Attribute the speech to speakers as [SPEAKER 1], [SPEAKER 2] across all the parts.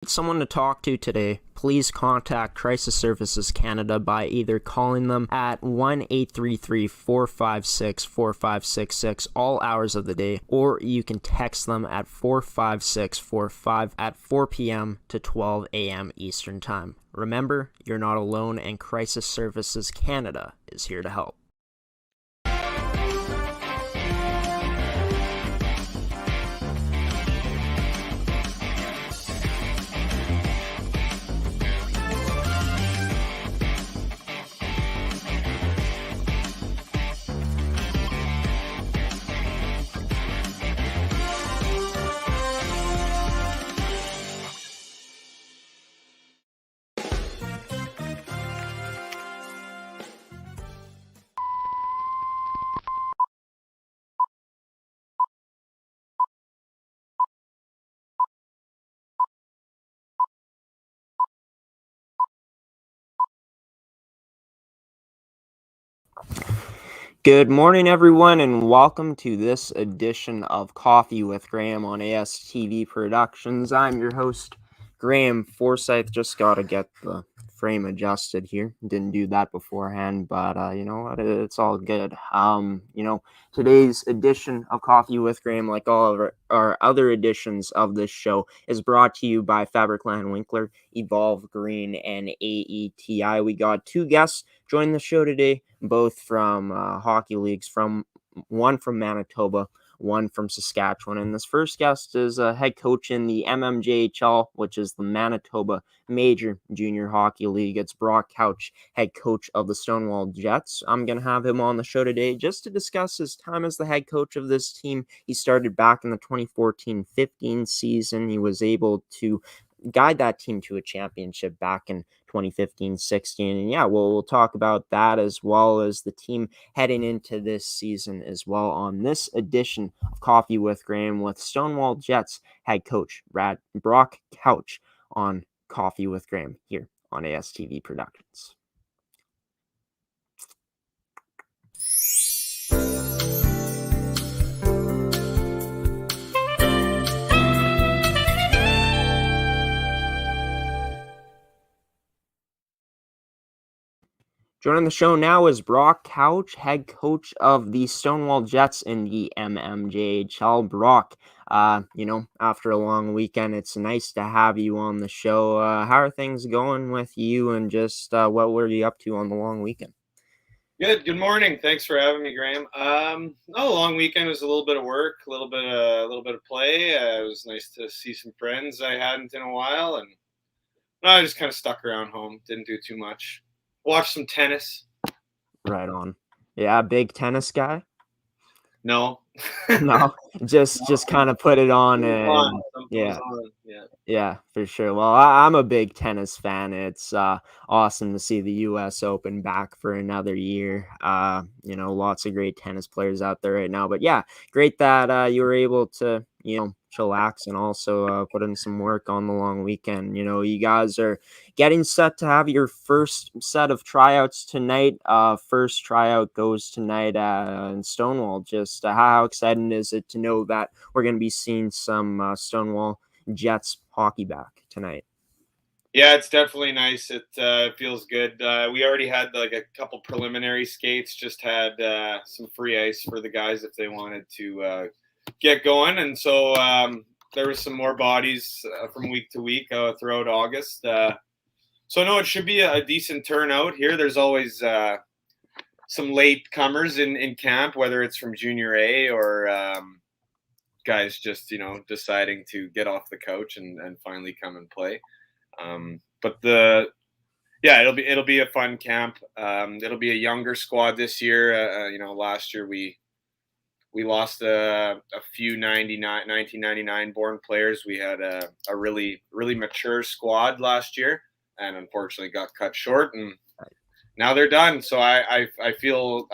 [SPEAKER 1] Someone to talk to today, please contact Crisis Services Canada by either calling them at 1-833-456-4566 all hours of the day, or you can text them at 45645 at 4 p.m. to 12 a.m. Eastern Time. Remember, you're not alone, and Crisis Services Canada is here to help. Good morning, everyone, and welcome to this edition of Coffee with Graeme on ASTV Productions. I'm your host, Graeme Forsyth. Just got to get the frame adjusted here. Didn't do that beforehand, but you know what? It's all good. Today's edition of Coffee with Graeme, like all of our other editions of this show, is brought to you by Fabricland Winkler, Evolve Green, and AETi. We got two guests join the show today, both from hockey leagues, one from Manitoba, one from Saskatchewan. And this first guest is a head coach in the MMJHL, which is the Manitoba Major Junior Hockey League. It's Brock Couch, head coach of the Stonewall Jets. I'm going to have him on the show today just to discuss his time as the head coach of this team. He started back in the 2014-15 season. He was able to guide that team to a championship back in 2015-16. And yeah, we'll talk about that as well as the team heading into this season as well on this edition of Coffee with Graeme with Stonewall Jets head coach Brock Couch on Coffee with Graeme here on ASTV Productions. Joining the show now is Brock Couch, head coach of the Stonewall Jets in the MMJHL. Brock, after a long weekend, it's nice to have you on the show. How are things going with you, and just what were you up to on the long weekend?
[SPEAKER 2] Good morning. Thanks for having me, Graeme. Long weekend was a little bit of work, a little bit of play. It was nice to see some friends I hadn't in a while, and I just kind of stuck around home. Didn't do too much. Watched some tennis.
[SPEAKER 1] Right on. Yeah, big tennis guy.
[SPEAKER 2] No,
[SPEAKER 1] just kind of put it on, and yeah, for sure. Well, I'm a big tennis fan. It's awesome to see the U.S. Open back for another year. Lots of great tennis players out there right now. But yeah, great that you were able to chillax and also put in some work on the long weekend. You guys are getting set to have your first set of tryouts tonight. First tryout goes tonight in Stonewall. Just how exciting is it to know that we're going to be seeing some Stonewall Jets hockey back tonight?
[SPEAKER 2] Yeah, it's definitely nice. It feels good. We already had like a couple preliminary skates. Just had some free ice for the guys if they wanted to get going, and so there was some more bodies from week to week throughout August. So no, it should be a decent turnout here. There's always some late comers in camp, whether it's from Junior A or guys just deciding to get off the couch and finally come and play. But it'll be a fun camp. It'll be a younger squad this year. Last year we lost a few 1999 born players. We had a really, really mature squad last year, and unfortunately got cut short, and now they're done. So I feel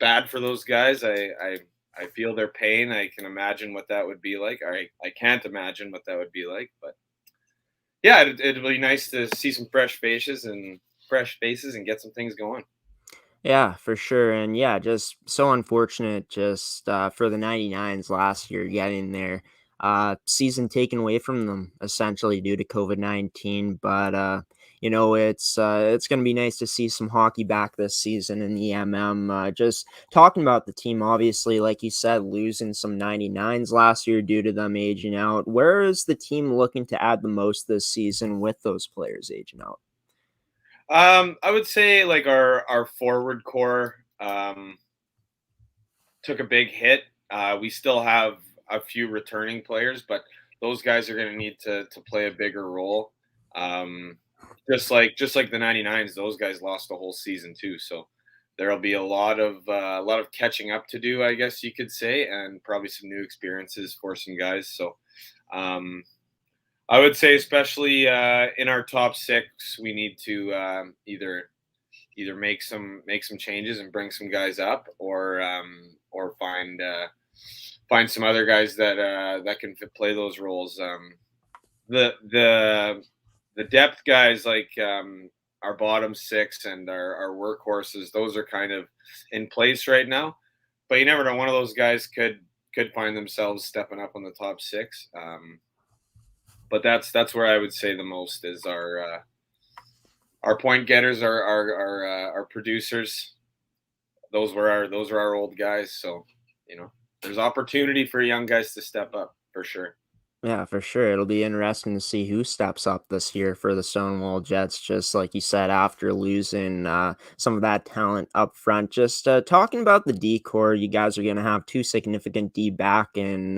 [SPEAKER 2] bad for those guys. I feel their pain. I can imagine what that would be like. I can't imagine what that would be like, but yeah, it'd be nice to see some fresh faces and get some things going.
[SPEAKER 1] Yeah, for sure. And yeah, just so unfortunate just for the 99s last year getting there season taken away from them essentially due to COVID-19. But it's going to be nice to see some hockey back this season in the Just talking about the team, obviously, like you said, losing some 99s last year due to them aging out. Where is the team looking to add the most this season with those players aging out?
[SPEAKER 2] I would say like our forward core took a big hit. We still have a few returning players, but those guys are going to need to play a bigger role. Um, just like the 99s, those guys lost the whole season too. So there'll be a lot of catching up to do, I guess you could say, and probably some new experiences for some guys. So um, I would say, especially in our top six, we need to either make some changes and bring some guys up, or find some other guys that can play those roles. The the depth guys like our bottom six and our workhorses, those are kind of in place right now. But you never know. One of those guys could find themselves stepping up on the top six. But that's where I would say the most is our point getters, our producers. Those are our old guys. So there's opportunity for young guys to step up for sure.
[SPEAKER 1] Yeah, for sure. It'll be interesting to see who steps up this year for the Stonewall Jets, just like you said, after losing some of that talent up front. Just talking about the D core, you guys are going to have two significant D back in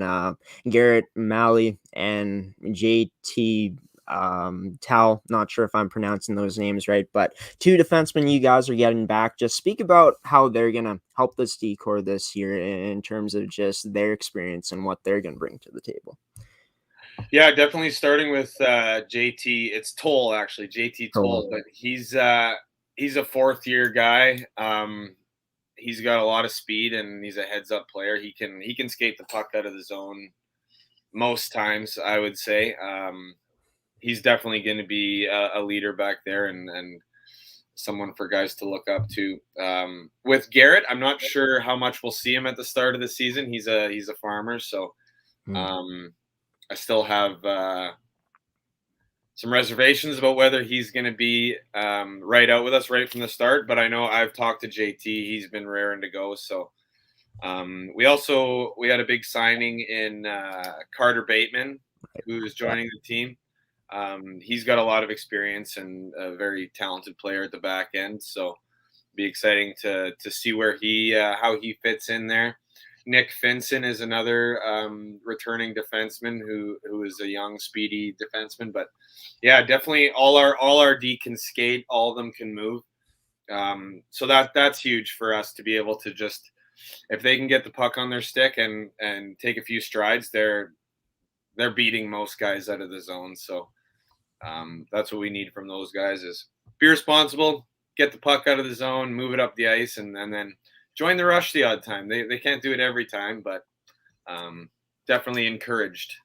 [SPEAKER 1] Garrett Malley and JT Tal. Not sure if I'm pronouncing those names right, but two defensemen you guys are getting back. Just speak about how they're going to help this D core this year in terms of just their experience and what they're going to bring to the table.
[SPEAKER 2] Yeah, definitely starting with JT. It's Toll actually, JT Toll, but he's a fourth year guy. He's got a lot of speed and he's a heads up player. He can skate the puck out of the zone most times, I would say. He's definitely going to be a leader back there and someone for guys to look up to. With Garrett, I'm not sure how much we'll see him at the start of the season. He's a farmer, so. I still have some reservations about whether he's going to be right out with us right from the start. But I know I've talked to JT; he's been raring to go. So we had a big signing in Carter Bateman, who's joining the team. He's got a lot of experience and a very talented player at the back end. So be exciting to see where how he fits in there. Nick Finson is another returning defenseman who is a young, speedy defenseman. But yeah, definitely all our D can skate, all of them can move. So that's huge for us to be able to just, if they can get the puck on their stick and take a few strides, they're beating most guys out of the zone. So that's what we need from those guys is be responsible, get the puck out of the zone, move it up the ice, and then join the rush the odd time. They can't do it every time, but definitely encouraged.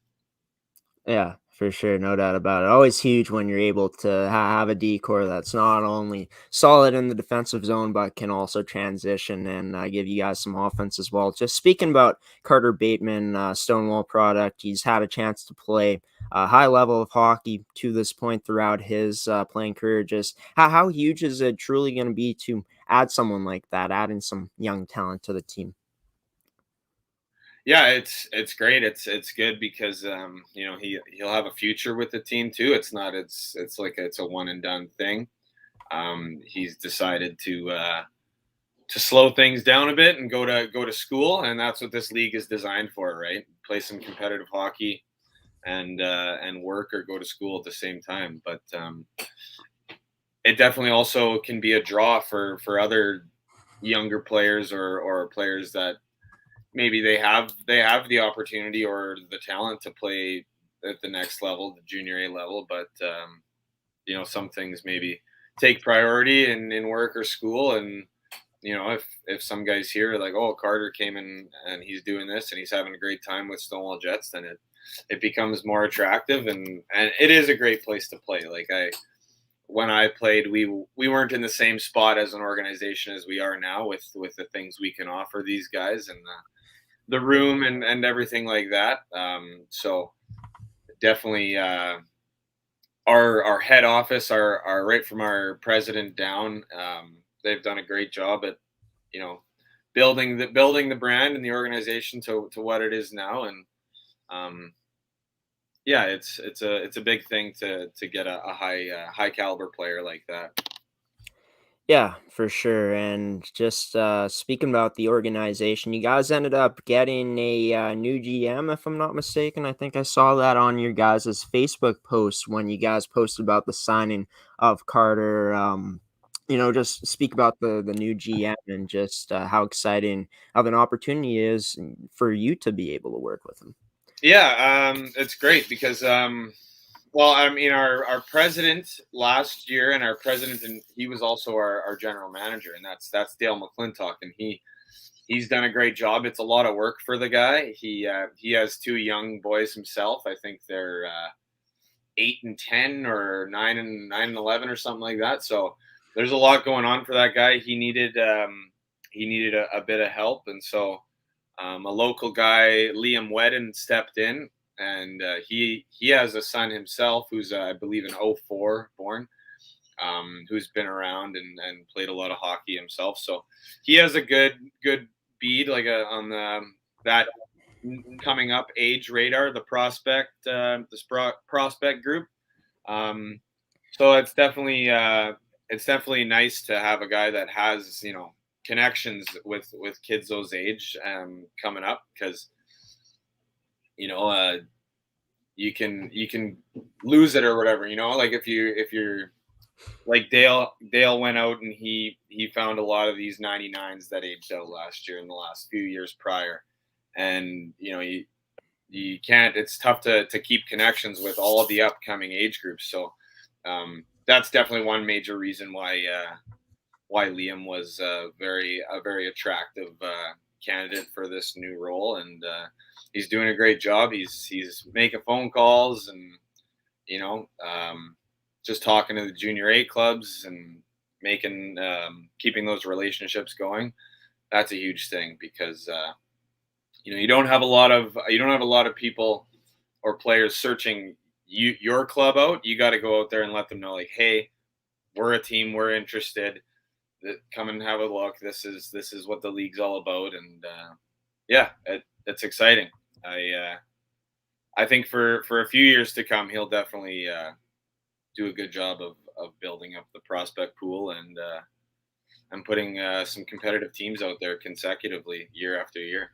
[SPEAKER 1] Yeah, for sure. No doubt about it. Always huge when you're able to have a decor that's not only solid in the defensive zone, but can also transition and give you guys some offense as well. Just speaking about Carter Bateman, Stonewall product, he's had a chance to play a high level of hockey to this point throughout his playing career. Just how huge is it truly going to be to add someone like that, adding some young talent to the team?
[SPEAKER 2] Yeah, it's great. It's good because he'll have a future with the team too. It's a one and done thing. He's decided to slow things down a bit and go to school, and that's what this league is designed for, right? Play some competitive hockey and work or go to school at the same time. But it definitely also can be a draw for other younger players or players that maybe they have the opportunity or the talent to play at the next level, the junior A level, but some things maybe take priority in work or school. And if some guys here like, oh, Carter came in and he's doing this and he's having a great time with Stonewall Jets, then it becomes more attractive, and it is a great place to play. Like when I played, we weren't in the same spot as an organization as we are now with the things we can offer these guys, and the room and everything like that. So definitely our head office, our right from our president down, they've done a great job at building the brand and the organization to what it is now. And um, yeah, it's a big thing to get a high caliber player like that.
[SPEAKER 1] Yeah, for sure. And just speaking about the organization, you guys ended up getting a new GM, if I'm not mistaken. I think I saw that on your guys' Facebook post when you guys posted about the signing of Carter. Just speak about the new GM and just how exciting of an opportunity is for you to be able to work with him.
[SPEAKER 2] Yeah, it's great because well, I mean, our president last year, and our president, and he was also our general manager, and that's Dale McClintock, and he's done a great job. It's a lot of work for the guy. He has two young boys himself. I think they're 8 and 10, or 9 and 11, or something like that. So there's a lot going on for that guy. He needed a bit of help, and so a local guy, Liam Wedden, stepped in, and he has a son himself who's I believe an 04 born, who's been around and played a lot of hockey himself. So he has a good bead on that coming up age radar, the prospect prospect group. So it's definitely nice to have a guy that has connections with kids those age coming up, because you can lose it or whatever, like if you're like Dale went out and he found a lot of these 99s that aged out last year and the last few years prior, and you can't, it's tough to keep connections with all of the upcoming age groups. So that's definitely one major reason why Liam was a very attractive candidate for this new role, and he's doing a great job. He's making phone calls and just talking to the junior A clubs and making keeping those relationships going. That's a huge thing, because you don't have a lot of people or players searching your club out. You got to go out there and let them know, like, hey, we're a team, we're interested. Come and have a look. This is what the league's all about, and it's exciting. I think for a few years to come, he'll definitely do a good job of building up the prospect pool and putting some competitive teams out there consecutively year after year.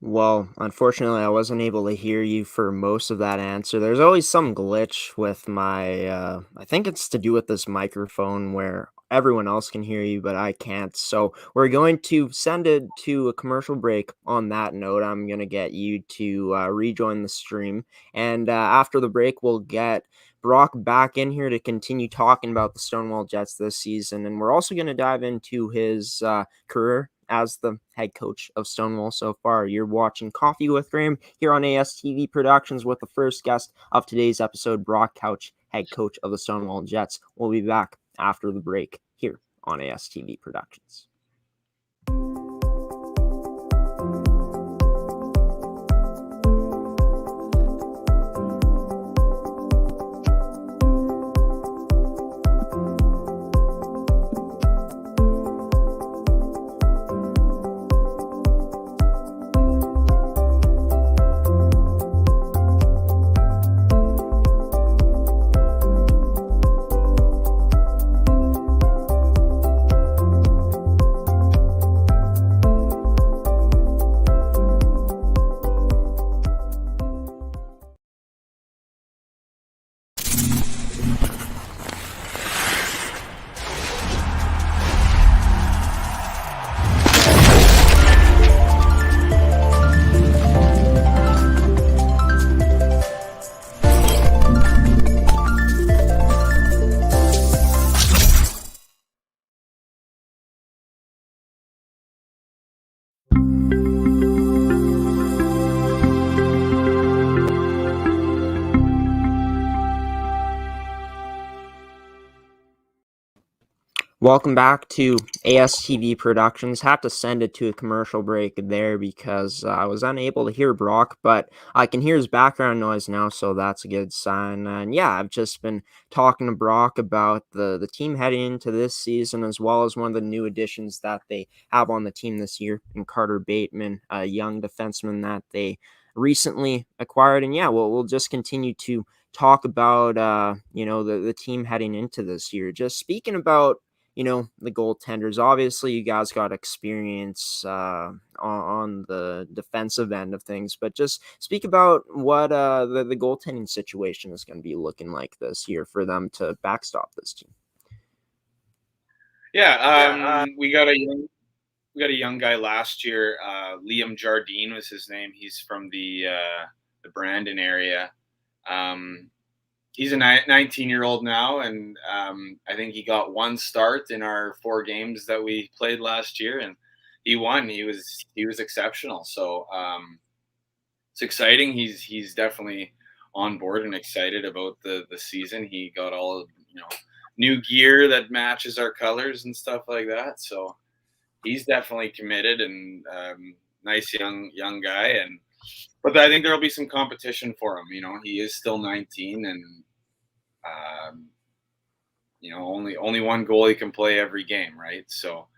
[SPEAKER 1] Well, unfortunately, I wasn't able to hear you for most of that answer. There's always some glitch with my, I think it's to do with this microphone where everyone else can hear you, but I can't. So we're going to send it to a commercial break. On that note, I'm going to get you to rejoin the stream. And after the break, we'll get Brock back in here to continue talking about the Stonewall Jets this season. And we're also going to dive into his career as the head coach of Stonewall so far. You're watching Coffee with Graeme here on ASTV Productions with the first guest of today's episode, Brock Couch, head coach of the Stonewall Jets. We'll be back after the break here on ASTV Productions. Welcome back to ASTV Productions. Had to send it to a commercial break there because I was unable to hear Brock, but I can hear his background noise now, so that's a good sign. And yeah, I've just been talking to Brock about the team heading into this season, as well as one of the new additions that they have on the team this year, in Carter Bateman, a young defenseman that they recently acquired. And yeah, we'll just continue to talk about the team heading into this year. Just speaking about the goaltenders. Obviously, you guys got experience on the defensive end of things, but just speak about what the goaltending situation is going to be looking like this year for them to backstop this team.
[SPEAKER 2] Yeah, we got a young guy last year. Liam Jardine was his name. He's from the Brandon area. He's a 19-year-old now, and I think he got one start in our 4 games that we played last year, and he won. He was exceptional. So it's exciting. He's definitely on board and excited about the season. He got all of new gear that matches our colors and stuff like that. So he's definitely committed and nice young guy. But I think there'll be some competition for him. He is still 19, and only one goalie can play every game, right? So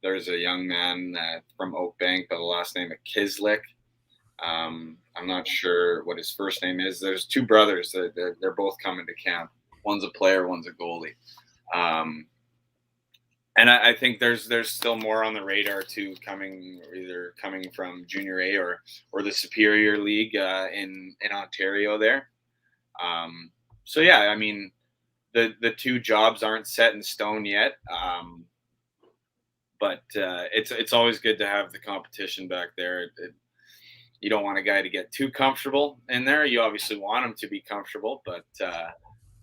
[SPEAKER 2] there's a young man from Oakbank by the last name of Kislik. I'm not sure what his first name is. There's 2 brothers that they're both coming to camp. One's a player, one's a goalie. And I think there's still more on the radar too, either coming from Junior A or the Superior League in Ontario there. So yeah, I mean, the 2 jobs aren't set in stone yet, but it's always good to have the competition back there. You don't want a guy to get too comfortable in there. You obviously want him to be comfortable, but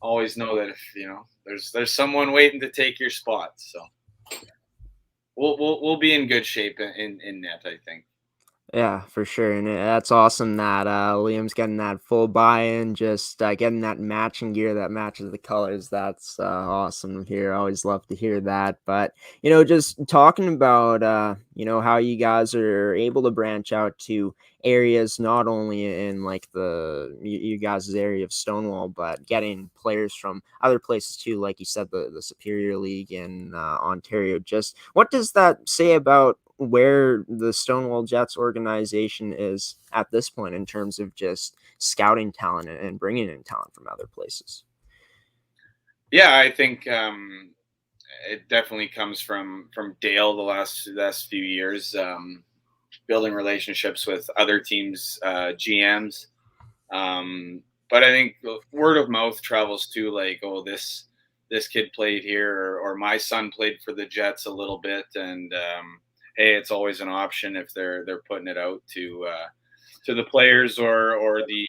[SPEAKER 2] always know that if there's someone waiting to take your spot. So we'll be in good shape in net, I think.
[SPEAKER 1] Yeah, for sure. And that's awesome that Liam's getting that full buy-in, just getting that matching gear that matches the colors. That's awesome to hear. I always love to hear that. But, just talking about, how you guys are able to branch out to areas, not only in like you guys' area of Stonewall, but getting players from other places too, like you said, the Superior League in Ontario. Just what does that say about where the Stonewall Jets organization is at this point in terms of just scouting talent and bringing in talent from other places?
[SPEAKER 2] Yeah, I think it definitely comes from Dale the last few years, building relationships with other teams, GMs. But I think word of mouth travels too. Like, oh, this kid played here, or my son played for the Jets a little bit, and hey, it's always an option if they're putting it out to the players or the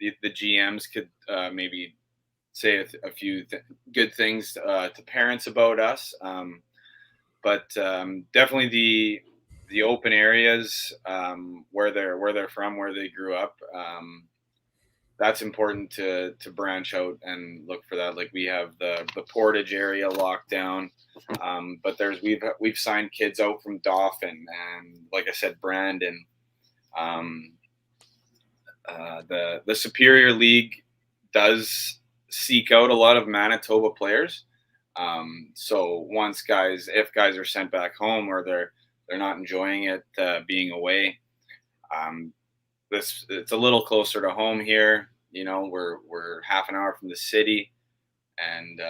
[SPEAKER 2] GMs could maybe say a few good things to parents about us. But definitely the open areas where they're from, where they grew up. That's important to branch out and look for that. Like we have the Portage area locked down, but we've signed kids out from Dauphin and, like I said, Brandon. The Superior League does seek out a lot of Manitoba players. So if guys are sent back home or they're not enjoying it being away, it's a little closer to home here. We're half an hour from the city, and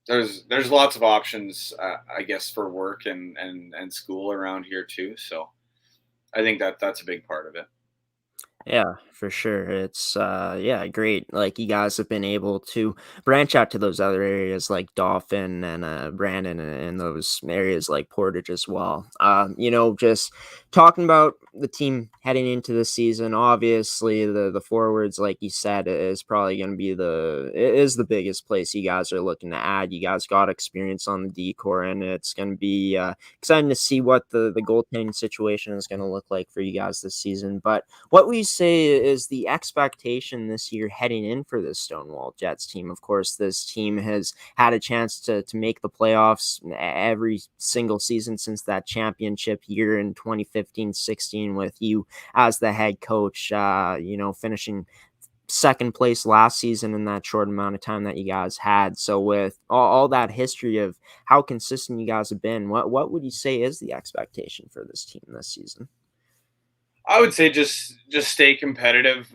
[SPEAKER 2] there's lots of options, I guess, for work and school around here too. So I think that's a big part of it.
[SPEAKER 1] Yeah, for sure. It's great. Like you guys have been able to branch out to those other areas like Dauphin and Brandon and those areas like Portage as well. Just talking about the team heading into the season, obviously the forwards, like you said, is probably going to be the biggest place you guys are looking to add. You guys got experience on the decor, and it's going to be exciting to see what the goaltending situation is going to look like for you guys this season. But what we say is the expectation this year heading in for this Stonewall Jets team. Of course, this team has had a chance to make the playoffs every single season since that championship year in 2015-16 with you as the head coach, finishing second place last season in that short amount of time that you guys had. So with all that history of how consistent you guys have been, what would you say is the expectation for this team this season?
[SPEAKER 2] I would say just stay competitive.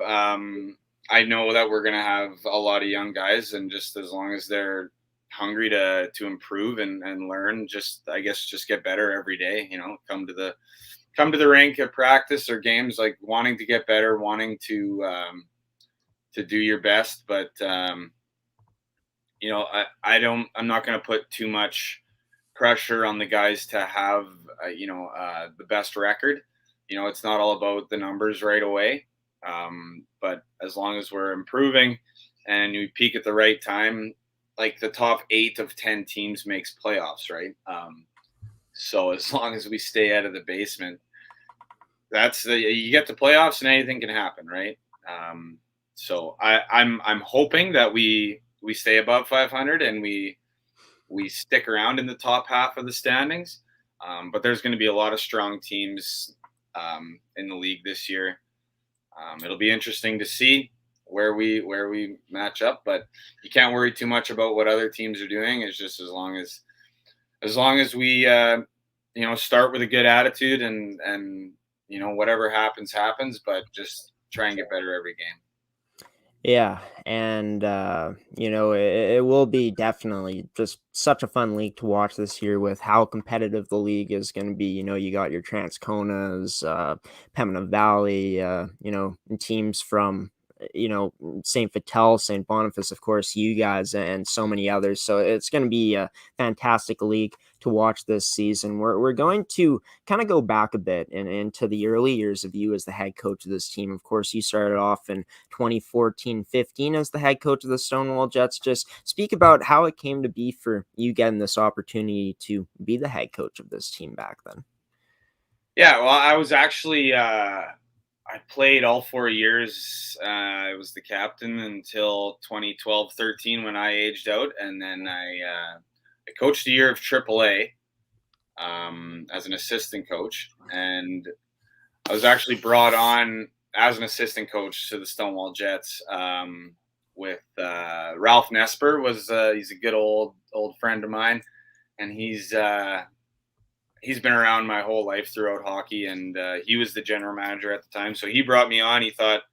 [SPEAKER 2] I know that we're gonna have a lot of young guys, and just as long as they're hungry to improve and learn, I guess just get better every day. Come to the rink at practice or games, like wanting to get better, wanting to do your best. But I'm not gonna put too much pressure on the guys to have the best record. It's not all about the numbers right away. But as long as we're improving and we peak at the right time, like the top 8 of 10 teams makes playoffs, right? So as long as we stay out of the basement, you get to playoffs and anything can happen, right? So I'm hoping that we stay above 500 and we stick around in the top half of the standings. But there's going to be a lot of strong teams in the league this year. It'll be interesting to see where we match up, but you can't worry too much about what other teams are doing. It's just as long as we start with a good attitude and whatever happens, but just try and get better every game.
[SPEAKER 1] Yeah, and it will be definitely just such a fun league to watch this year with how competitive the league is going to be. You got your Transconas, Pembina Valley, and teams from St. Vital, St. Boniface, of course, you guys, and so many others. So it's going to be a fantastic league to watch this season. We're going to kind of go back a bit and into the early years of you as the head coach of this team. Of course, you started off in 2014-15 as the head coach of the Stonewall Jets. Just speak about how it came to be for you getting this opportunity to be the head coach of this team back then.
[SPEAKER 2] Yeah, well, I was actually I played all 4 years. I was the captain until 2012-13 when I aged out, and then I coached a year of AAA as an assistant coach, and I was actually brought on as an assistant coach to the Stonewall Jets with Ralph Nesper. He's a good old friend of mine, and he's been around my whole life throughout hockey, and he was the general manager at the time. So he brought me on. He thought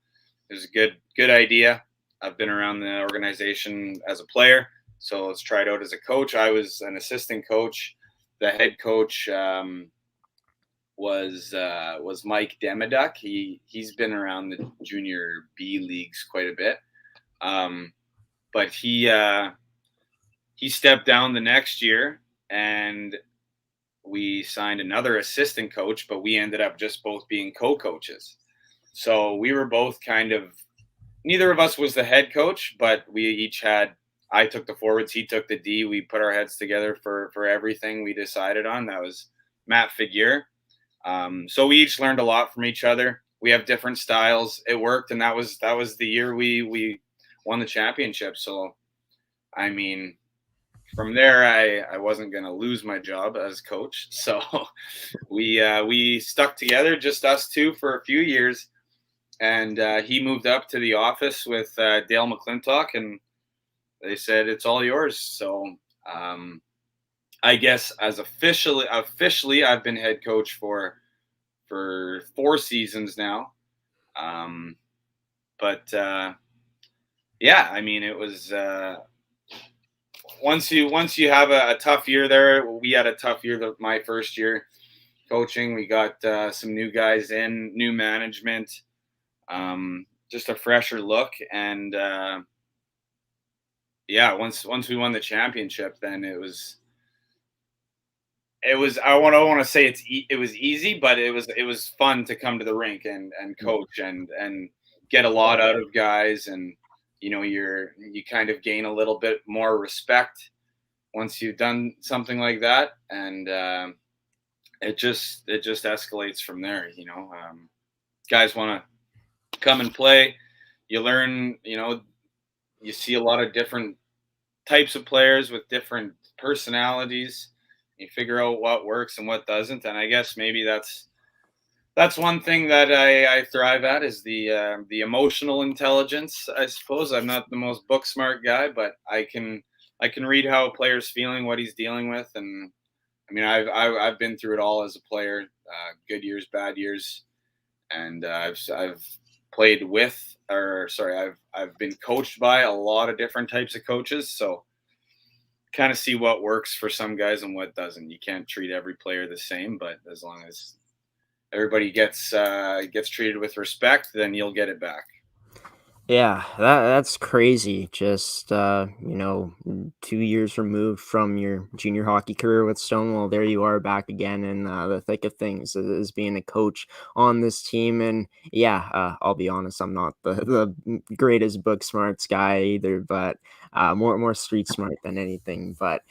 [SPEAKER 2] it was a good idea. I've been around the organization as a player, so let's try it out as a coach. I was an assistant coach. The head coach was Mike Demiduk. He's been around the junior B leagues quite a bit, but he stepped down the next year, and we signed another assistant coach, but we ended up just both being co-coaches. So we were both neither of us was the head coach, but we each I took the forwards, he took the D. We put our heads together for everything we decided on. That was Matt Figure. So we each learned a lot from each other. We have different styles. It worked, and that was the year we won the championship. So, I mean, from there, I wasn't going to lose my job as coach. So we stuck together, just us two, for a few years. And he moved up to the office with Dale McClintock, and they said, it's all yours. So I guess as officially, I've been head coach for 4 seasons now. But yeah, I mean, it was once you have a tough year there. We had a tough year my first year coaching. We got some new guys in, new management, just a fresher look, and yeah, once we won the championship, then it was it was, I want to say it was easy, but it was fun to come to the rink and coach and get a lot out of guys. And you kind of gain a little bit more respect once you've done something like that. And it just escalates from there. Guys want to come and play. You learn, you see a lot of different types of players with different personalities. You figure out what works and what doesn't. And I guess maybe that's one thing that I thrive at, is the emotional intelligence. I suppose I'm not the most book smart guy, but I can read how a player's feeling, what he's dealing with. And I mean, I've been through it all as a player, good years, bad years, and I've played with, or sorry, I've been coached by a lot of different types of coaches, so kind of see what works for some guys and what doesn't. You can't treat every player the same, but as long as everybody gets treated with respect, then you'll get it back.
[SPEAKER 1] Yeah, that's crazy. Just 2 years removed from your junior hockey career with Stonewall, there you are back again in the thick of things as being a coach on this team. And yeah, I'll be honest, I'm not the greatest book smarts guy either, but more street smart than anything. But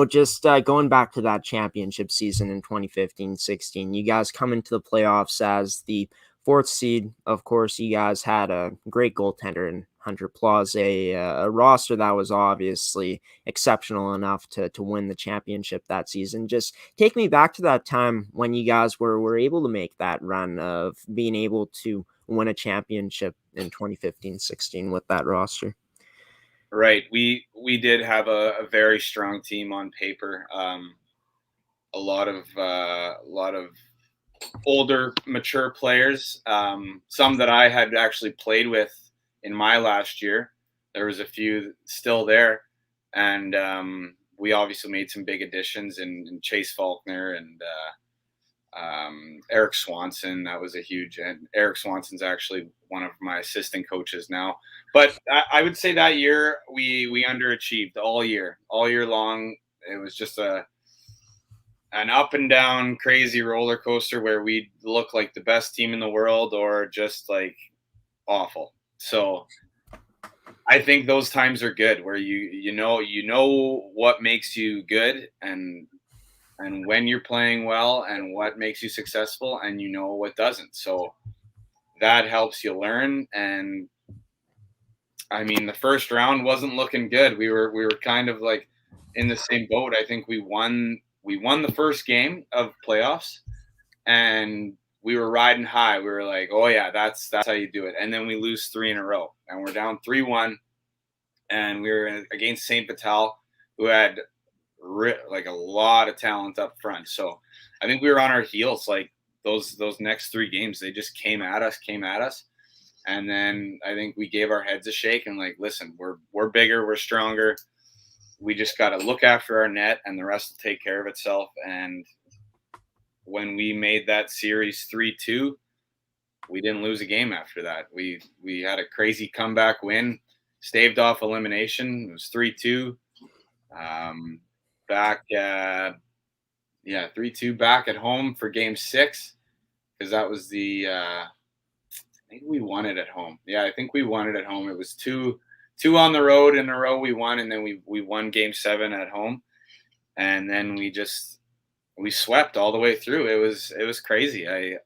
[SPEAKER 1] just going back to that championship season in 2015-16, you guys come into the playoffs as the fourth seed. Of course, you guys had a great goaltender in Hunter Plaza, a roster that was obviously exceptional enough to win the championship that season. Just take me back to that time when you guys were able to make that run of being able to win a championship in 2015-16 with that roster.
[SPEAKER 2] Right. We did have a very strong team on paper. A lot of older, mature players. Some that I had actually played with in my last year. There was a few still there, and we obviously made some big additions in Chase Faulkner and Eric Swanson. That was a huge, and Eric Swanson's actually one of my assistant coaches now. But I would say that year we underachieved all year long. It was just an up and down crazy roller coaster where we look like the best team in the world or just like awful. So I think those times are good, where you know what makes you good and when you're playing well and what makes you successful, and you know what doesn't. So that helps you learn. And I mean, the first round wasn't looking good. We were kind of like in the same boat. I think we won the first game of playoffs, and we were riding high. We were like, oh yeah, that's how you do it. And then we lose 3 in a row, and we're down 3-1, and we were against St. Vital, who had like a lot of talent up front. So I think we were on our heels. Like those next 3 games, they just came at us. And then I think we gave our heads a shake and like, listen, we're bigger, we're stronger. We just got to look after our net, and the rest will take care of itself. And when we made that series 3-2, we didn't lose a game after that. We had a crazy comeback win, staved off elimination. It was 3-2. 3-2 back at home for game 6, because that was I think we won it at home. Yeah, I think we won it at home. It was two on the road in a row we won, and then we won game 7 at home, and then we swept all the way through. It was crazy. I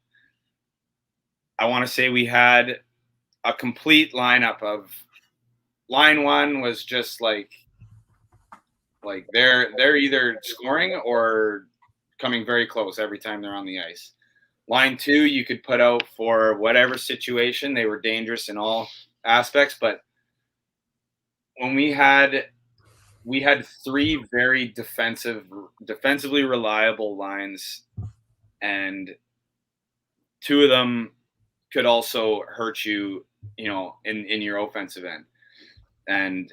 [SPEAKER 2] want to say we had a complete lineup of line 1 was just like they're either scoring or coming very close every time they're on the ice. Line 2, you could put out for whatever situation. They were dangerous in all aspects. But when we had 3 very defensively reliable lines, and 2 of them could also hurt you, in your offensive end. And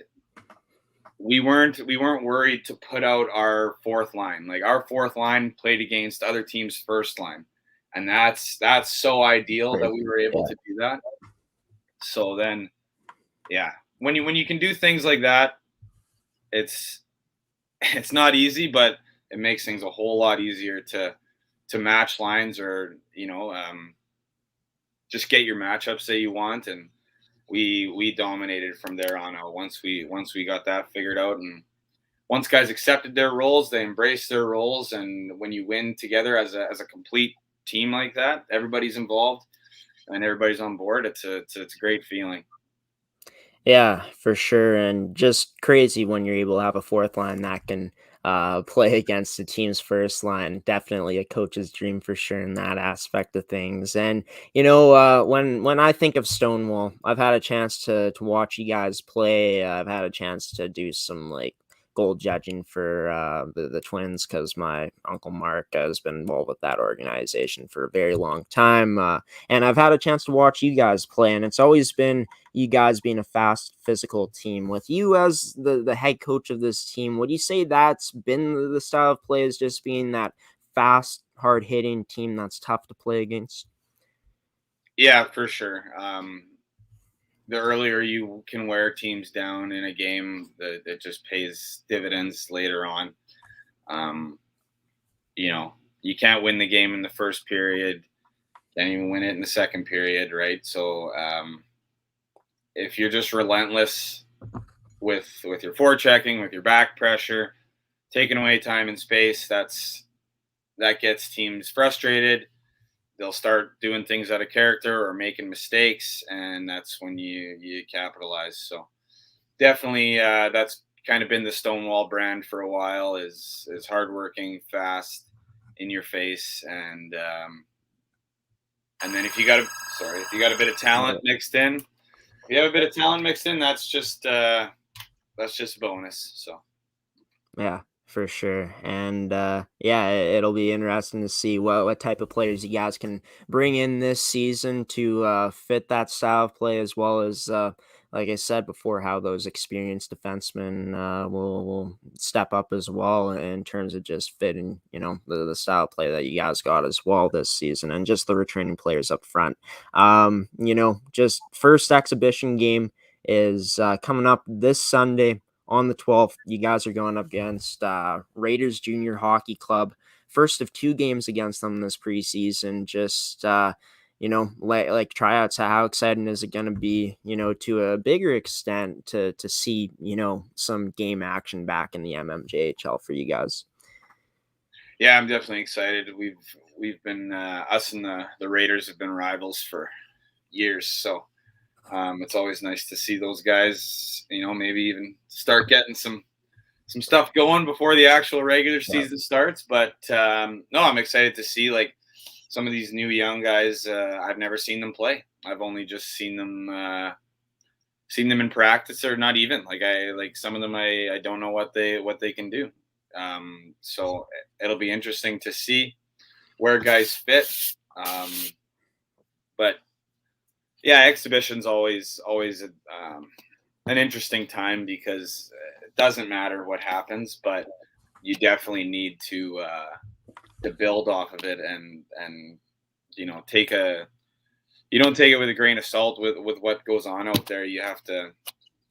[SPEAKER 2] we weren't worried to put out our 4th line. Like our 4th line played against other teams' first line. And that's so ideal that we were able to do that. So then, yeah, when you can do things like that, it's not easy, but it makes things a whole lot easier to match lines, or just get your matchups that you want. And we dominated from there on out once we got that figured out. And once guys accepted their roles, they embraced their roles. And when you win together as a complete team like that, everybody's involved and everybody's on board. It's a great feeling.
[SPEAKER 1] Yeah, for sure. And just crazy when you're able to have a fourth line that can play against the team's first line. Definitely a coach's dream for sure in that aspect of things. And when I think of Stonewall, I've had a chance to watch you guys play. I've had a chance to do some like goal judging for the Twins because my uncle Mark has been involved with that organization for a very long time. And I've had a chance to watch you guys play, and it's always been you guys being a fast, physical team. With you as the head coach of this team, would you say that's been the style of play, is just being that fast, hard-hitting team that's tough to play against?
[SPEAKER 2] Yeah, for sure. The earlier you can wear teams down in a game, that just pays dividends later on. Um, you can't win the game in the first period, can't even win it in the second period, right? So if you're just relentless with your forechecking, with your back pressure, taking away time and space, that gets teams frustrated. They'll start doing things out of character or making mistakes, and that's when you capitalize. So definitely, that's kind of been the Stonewall brand for a while. Is hardworking, fast, in your face, and then if you got a bit of talent mixed in, if you have a bit of talent mixed in, that's just a bonus. So.
[SPEAKER 1] Yeah, for sure. And yeah, it'll be interesting to see what type of players you guys can bring in this season to fit that style of play, as well as like I said before, how those experienced defensemen will step up as well in terms of just fitting, the style of play that you guys got as well this season, and just the returning players up front. Just first exhibition game is coming up this Sunday on the 12th. You guys are going up against Raiders Junior Hockey Club. First of two games against them this preseason. Just, like tryouts, how exciting is it going to be, to a bigger extent to see, some game action back in the MMJHL for you guys?
[SPEAKER 2] Yeah, I'm definitely excited. We've been us and the Raiders have been rivals for years, so it's always nice to see those guys, maybe even start getting some stuff going before the actual regular season starts. But no, I'm excited to see like some of these new young guys. I've never seen them play. I've only just seen them in practice, or not even like some of them. I don't know what they can do. So it'll be interesting to see where guys fit. But yeah, exhibition's always an interesting time, because it doesn't matter what happens, but you definitely need to build off of it, and you don't take it with a grain of salt with what goes on out there. You have to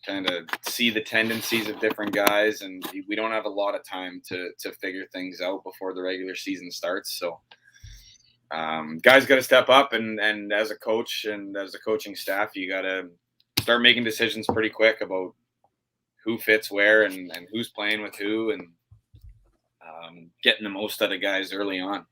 [SPEAKER 2] kind of see the tendencies of different guys, and we don't have a lot of time to figure things out before the regular season starts. So guys got to step up, and as a coach and as a coaching staff, you got to start making decisions pretty quick about who fits where, and who's playing with who, and getting the most out of guys early on.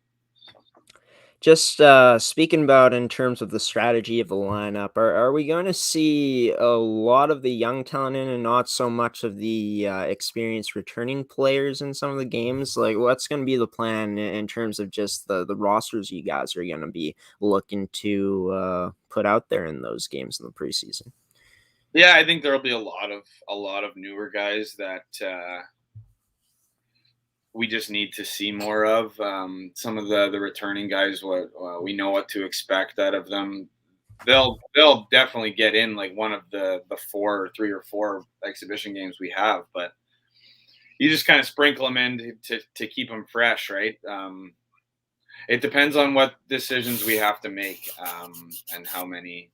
[SPEAKER 1] Just speaking about in terms of the strategy of the lineup, are we going to see a lot of the young talent in and not so much of the experienced returning players in some of the games? Like, what's going to be the plan in terms of just the rosters you guys are going to be looking to put out there in those games in the preseason?
[SPEAKER 2] Yeah, I think there'll be a lot of newer guys that we just need to see more of. Some of the returning guys, we know what to expect out of them. They'll definitely get in like one of the 3 or 4 exhibition games we have, but you just kind of sprinkle them in to keep them fresh, right? It depends on what decisions we have to make, and how many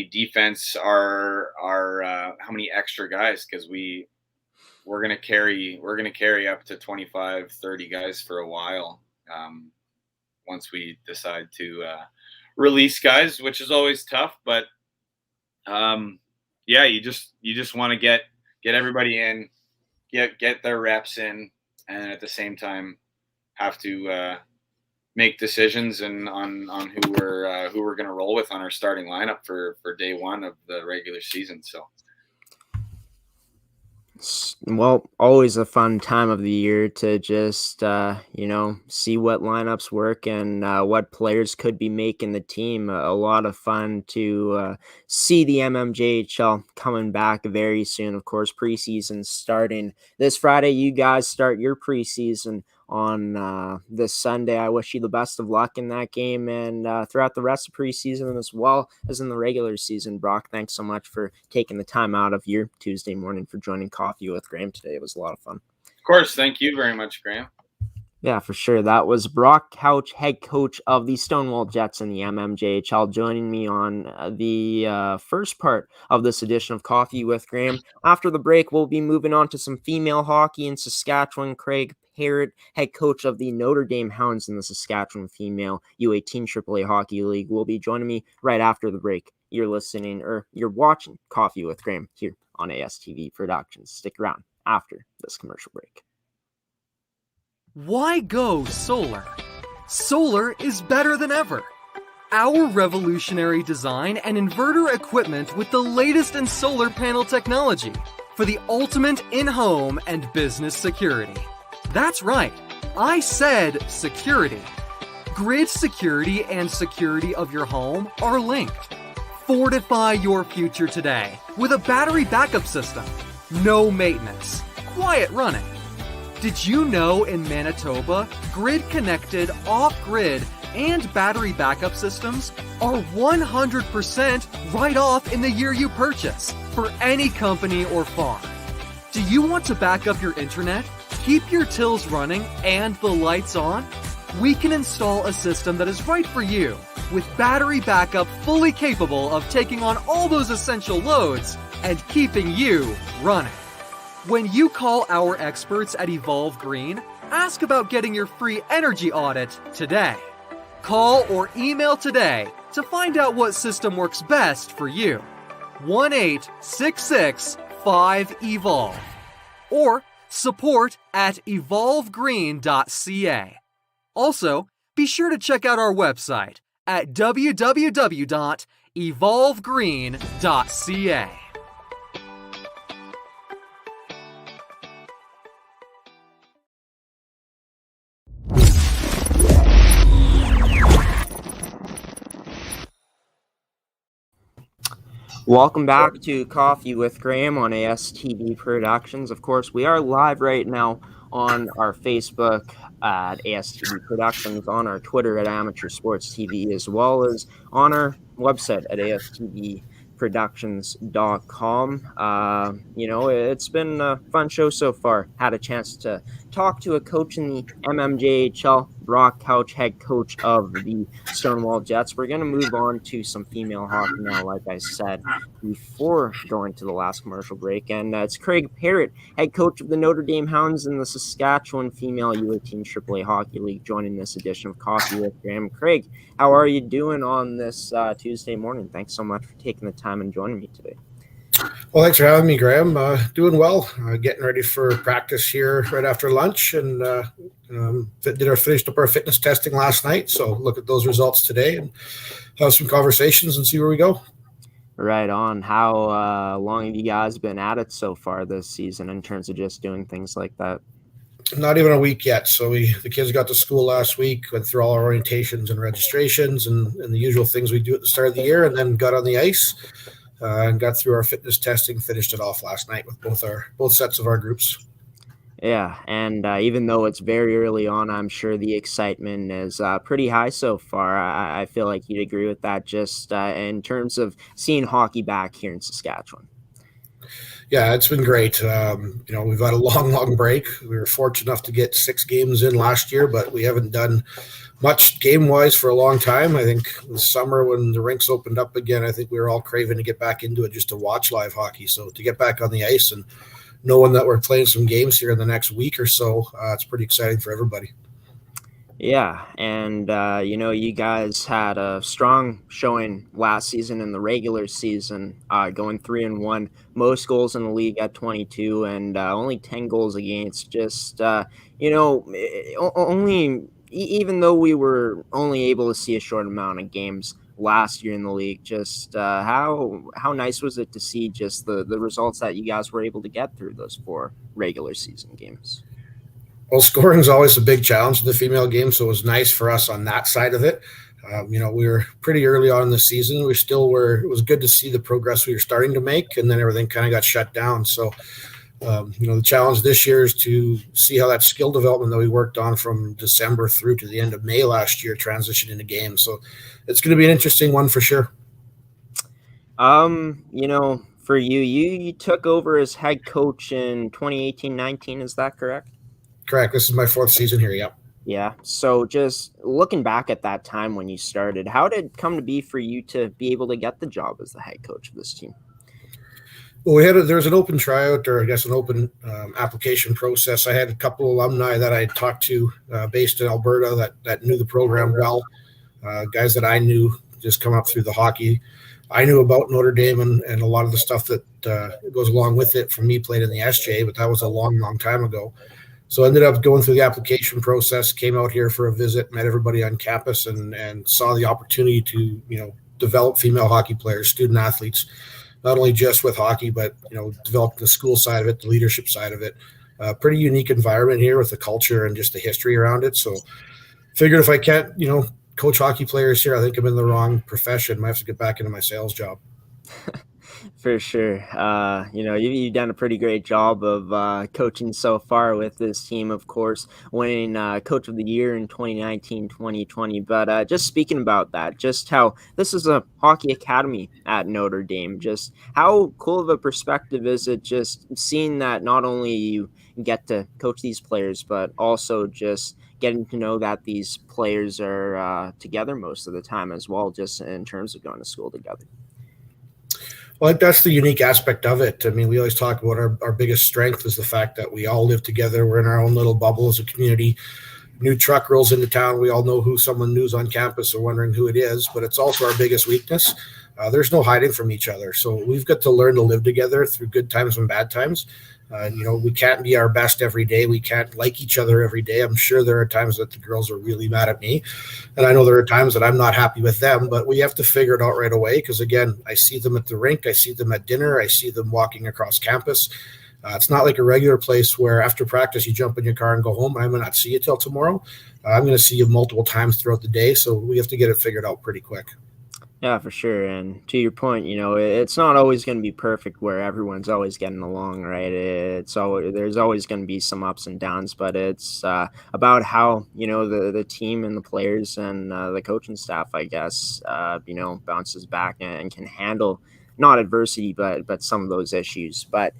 [SPEAKER 2] defense are how many extra guys, because we we're gonna carry up to 25, 30 guys for a while. Once we decide to release guys, which is always tough, but you just want to get everybody in, get their reps in, and at the same time have to make decisions on who we're going to roll with on our starting lineup for day one of the regular season. So.
[SPEAKER 1] Well, always a fun time of the year to just, see what lineups work and what players could be making the team. A lot of fun to see the MMJHL coming back very soon. Of course, preseason starting this Friday. You guys start your preseason on this Sunday. I wish you the best of luck in that game and throughout the rest of preseason as well as in the regular season. Brock, thanks so much for taking the time out of your Tuesday morning for joining Coffee with Graeme today. It was a lot of fun.
[SPEAKER 2] Of course. Thank you very much, Graeme.
[SPEAKER 1] Yeah, for sure. That was Brock Couch, head coach of the Stonewall Jets in the MMJHL, joining me on the first part of this edition of Coffee with Graeme. After the break, we'll be moving on to some female hockey in Saskatchewan. Craig Perrett, head coach of the Notre Hounds in the Saskatchewan female U18AAAHL Hockey League, will be joining me right after the break. You're watching Coffee with Graeme here on ASTV Productions. Stick around after this commercial break.
[SPEAKER 3] Why go solar? Solar is better than ever. Our revolutionary design and inverter equipment with the latest in solar panel technology for the ultimate in-home and business security. That's right, I said security. Grid security and security of your home are linked. Fortify your future today with a battery backup system. No maintenance, quiet running. Did you know in Manitoba, grid-connected, off-grid, and battery backup systems are 100% right off in the year you purchase for any company or farm? Do you want to back up your internet, keep your tills running, and the lights on? We can install a system that is right for you with battery backup fully capable of taking on all those essential loads and keeping you running. When you call our experts at Evolve Green, ask about getting your free energy audit today. Call or email today to find out what system works best for you. 1-866-5-EVOLVE or support@evolvegreen.ca. Also, be sure to check out our website at www.evolvegreen.ca.
[SPEAKER 1] Welcome back to Coffee with Graeme on ASTV Productions. Of course, we are live right now on our Facebook at ASTV Productions, on our Twitter at Amateur Sports TV, as well as on our website at astvproductions.com. It's been a fun show so far. Had a chance to talk to a coach in the MMJHL, Brock Couch, head coach of the Stonewall Jets. We're going to move on to some female hockey now, like I said, before going to the last commercial break. And it's Craig Perrett, head coach of the Notre Hounds in the Saskatchewan female U18AAA Hockey League, joining this edition of Coffee with Graeme. Craig, how are you doing on this Tuesday morning? Thanks so much for taking the time and joining me today.
[SPEAKER 4] Well, thanks for having me, Graeme. Doing well. Getting ready for practice here right after lunch, and finished up our fitness testing last night. So look at those results today and have some conversations and see where we go.
[SPEAKER 1] Right on. How long have you guys been at it so far this season in terms of just doing things like that?
[SPEAKER 4] Not even a week yet. So the kids got to school last week, went through all our orientations and registrations and the usual things we do at the start of the year, and then got on the ice. And got through our fitness testing, finished it off last night with both sets of our groups.
[SPEAKER 1] Yeah, and even though it's very early on, I'm sure the excitement is pretty high so far. I feel like you'd agree with that, just in terms of seeing hockey back here in Saskatchewan.
[SPEAKER 4] Yeah, it's been great. We've had a long break. We were fortunate enough to get 6 games in last year, but we haven't done much game-wise for a long time. I think this summer when the rinks opened up again, I think we were all craving to get back into it just to watch live hockey. So to get back on the ice and knowing that we're playing some games here in the next week or so, it's pretty exciting for everybody.
[SPEAKER 1] Yeah, and you guys had a strong showing last season in the regular season, going 3-1, most goals in the league at 22, and only 10 goals against. Just even though we were only able to see a short amount of games last year in the league, just how nice was it to see just the results that you guys were able to get through those 4 regular season games?
[SPEAKER 4] Well, scoring is always a big challenge in the female game, so it was nice for us on that side of it. We were pretty early on in the season. We still were. It was good to see the progress we were starting to make, and then everything kind of got shut down. So, the challenge this year is to see how that skill development that we worked on from December through to the end of May last year transitioned into games. So, it's going to be an interesting one for sure.
[SPEAKER 1] For you took over as head coach in 2018-19. Is that correct?
[SPEAKER 4] Correct. This is my 4th season here. Yep.
[SPEAKER 1] Yeah. So just looking back at that time when you started, how did it come to be for you to be able to get the job as the head coach of this team?
[SPEAKER 4] Well, there's an open tryout, or I guess an open application process. I had a couple alumni that I talked to based in Alberta that knew the program well, guys that I knew just come up through the hockey. I knew about Notre Dame and a lot of the stuff that goes along with it from me playing in the SJ, but that was a long, long time ago. So I ended up going through the application process, came out here for a visit, met everybody on campus, and saw the opportunity to, develop female hockey players, student athletes, not only just with hockey, but, develop the school side of it, the leadership side of it. Pretty unique environment here with the culture and just the history around it. So figured if I can't, coach hockey players here, I think I'm in the wrong profession. Might have to get back into my sales job.
[SPEAKER 1] For sure. You've done a pretty great job of coaching so far with this team, of course, winning Coach of the Year in 2019-2020. But just speaking about that, just how this is a hockey academy at Notre Dame, just how cool of a perspective is it just seeing that not only you get to coach these players, but also just getting to know that these players are together most of the time as well, just in terms of going to school together.
[SPEAKER 4] Well, that's the unique aspect of it. I mean, we always talk about our biggest strength is the fact that we all live together. We're in our own little bubble as a community. New truck rolls into town. We all know who someone new's on campus or wondering who it is, but it's also our biggest weakness. There's no hiding from each other. So we've got to learn to live together through good times and bad times. We can't be our best every day. We can't like each other every day. I'm sure there are times that the girls are really mad at me. And I know there are times that I'm not happy with them, but we have to figure it out right away. Because again, I see them at the rink. I see them at dinner. I see them walking across campus. It's not like a regular place where after practice, you jump in your car and go home. I may not see you till tomorrow. I'm going to see you multiple times throughout the day. So we have to get it figured out pretty quick.
[SPEAKER 1] Yeah, for sure. And to your point, it's not always going to be perfect where everyone's always getting along, right? There's always going to be some ups and downs, but it's about how, the team and the players and the coaching staff, I guess, bounces back and can handle not adversity, but some of those issues. But,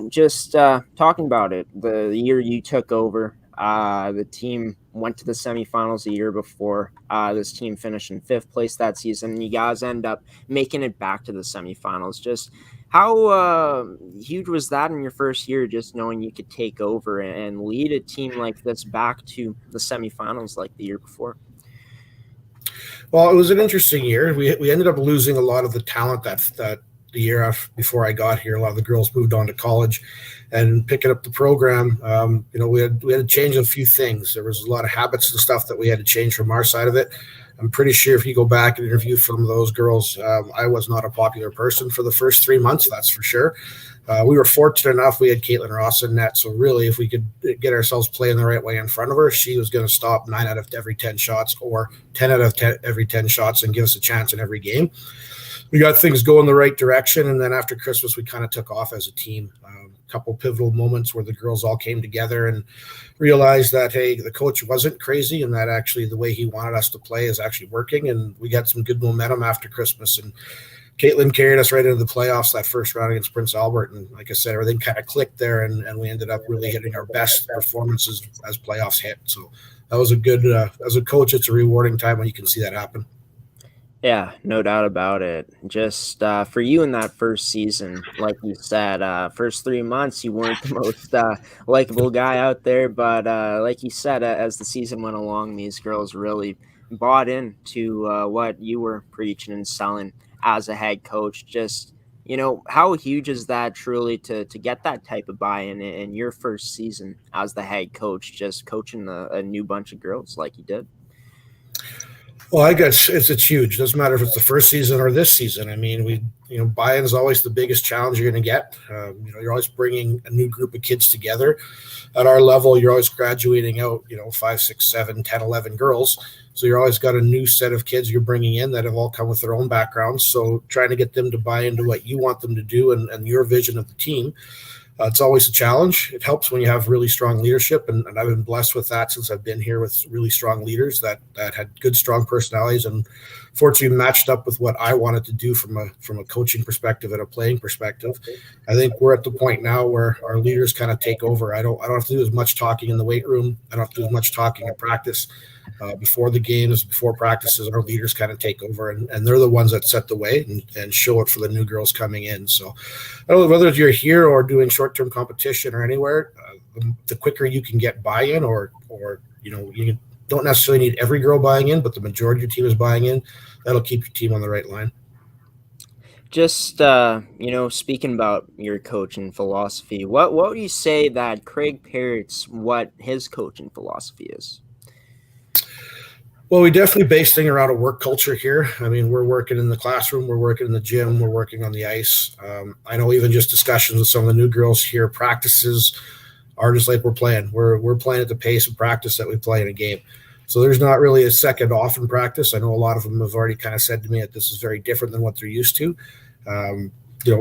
[SPEAKER 1] just talking about it, the year you took over, the team went to the semifinals the year before. This team finished in 5th place that season. And you guys end up making it back to the semifinals. Just how huge was that in your first year, just knowing you could take over and lead a team like this back to the semifinals like the year before?
[SPEAKER 4] Well, it was an interesting year. We ended up losing a lot of the talent that the year before I got here. A lot of the girls moved on to college, and picking up the program, we had to change a few things. There was a lot of habits and stuff that we had to change from our side of it. I'm pretty sure if you go back and interview some of those girls, I was not a popular person for the first 3 months, that's for sure. We were fortunate enough. We had Caitlin Ross in net. So really, if we could get ourselves playing the right way in front of her, she was going to stop 9 out of every 10 shots or 10 out of every 10 shots and give us a chance in every game. We got things going the right direction. And then after Christmas, we kind of took off as a team. A couple pivotal moments where the girls all came together and realized that, hey, the coach wasn't crazy and that actually the way he wanted us to play is actually working. And we got some good momentum after Christmas. And Caitlin carried us right into the playoffs that first round against Prince Albert. And like I said, everything kind of clicked there, and we ended up really hitting our best performances as playoffs hit. So that was a good, as a coach, it's a rewarding time when you can see that happen.
[SPEAKER 1] Yeah, no doubt about it. Just for you in that first season, like you said, first 3 months, you weren't the most likable guy out there. But like you said, as the season went along, these girls really bought into what you were preaching and selling as a head coach. Just, how huge is that truly to get that type of buy-in in your first season as the head coach, just coaching a new bunch of girls like you did?
[SPEAKER 4] Well, I guess it's huge. It doesn't matter if it's the first season or this season. I mean, buy-in is always the biggest challenge you're going to get. You're always bringing a new group of kids together. At our level, you're always graduating out, 5, 6, 7, 10, 11 girls. So you're always got a new set of kids you're bringing in that have all come with their own backgrounds. So trying to get them to buy into what you want them to do and your vision of the team. It's always a challenge. It helps when you have really strong leadership, and I've been blessed with that since I've been here, with really strong leaders that had good, strong personalities, and fortunately matched up with what I wanted to do from a coaching perspective and a playing perspective. I think we're at the point now where our leaders kind of take over. I don't have to do as much talking in the weight room. I don't have to do as much talking in practice. Before the games, before practices, our leaders kind of take over, and they're the ones that set the way and show it for the new girls coming in. So I don't know whether you're here or doing short-term competition or anywhere, the quicker you can get buy-in, or you don't necessarily need every girl buying in, but the majority of your team is buying in, that'll keep your team on the right line.
[SPEAKER 1] Just speaking about your coaching philosophy, what would you say that Craig Perrett's what his coaching philosophy is?
[SPEAKER 4] Well, we definitely base things around a work culture here. I mean, we're working in the classroom, we're working in the gym, we're working on the ice. I know even just discussions with some of the new girls here, practices are just like we're playing. We're playing at the pace of practice that we play in a game. So there's not really a second off in practice. I know a lot of them have already kind of said to me that this is very different than what they're used to.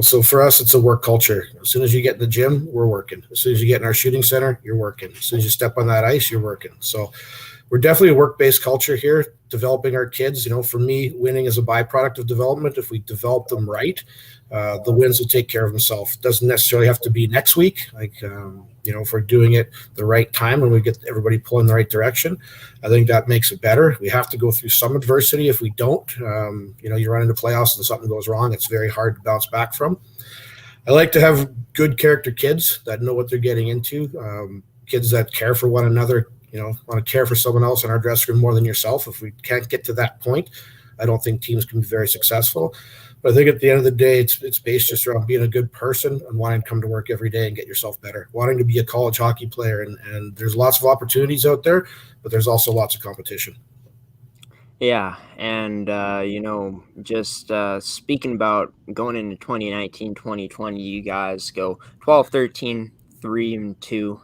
[SPEAKER 4] So for us, it's a work culture. As soon as you get in the gym, we're working. As soon as you get in our shooting center, you're working. As soon as you step on that ice, you're working. So we're definitely a work-based culture here, developing our kids. For me, winning is a byproduct of development. If we develop them right, the wins will take care of themselves. It doesn't necessarily have to be next week. If we're doing it the right time and we get everybody pulling in the right direction, I think that makes it better. We have to go through some adversity. If we don't, you run into playoffs and something goes wrong, it's very hard to bounce back from. I like to have good character kids that know what they're getting into, kids that care for one another, want to care for someone else in our dressing room more than yourself. If we can't get to that point, I don't think teams can be very successful. But I think at the end of the day, it's based just around being a good person and wanting to come to work every day and get yourself better, wanting to be a college hockey player. And there's lots of opportunities out there, but there's also lots of competition.
[SPEAKER 1] Yeah, and just speaking about going into 2019-2020, you guys go 12-13, 3-2.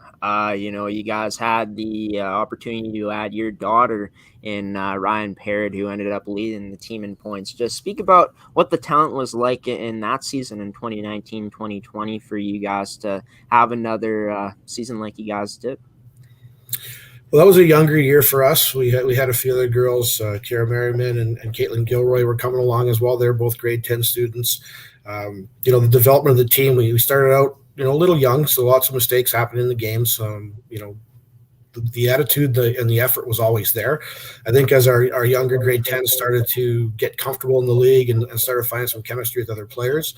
[SPEAKER 1] You guys had the opportunity to add your daughter in Ryan Perrett, who ended up leading the team in points. Just speak about what the talent was like in that season in 2019-2020 for you guys to have another season like you guys did.
[SPEAKER 4] Well, that was a younger year for us. We had a few other girls, Kara Merriman and Caitlin Gilroy were coming along as well. They're both grade 10 students. The development of the team, we started out, a little young, so lots of mistakes happened in the games. The attitude and the effort was always there. I think as our younger grade 10 started to get comfortable in the league and started finding some chemistry with other players,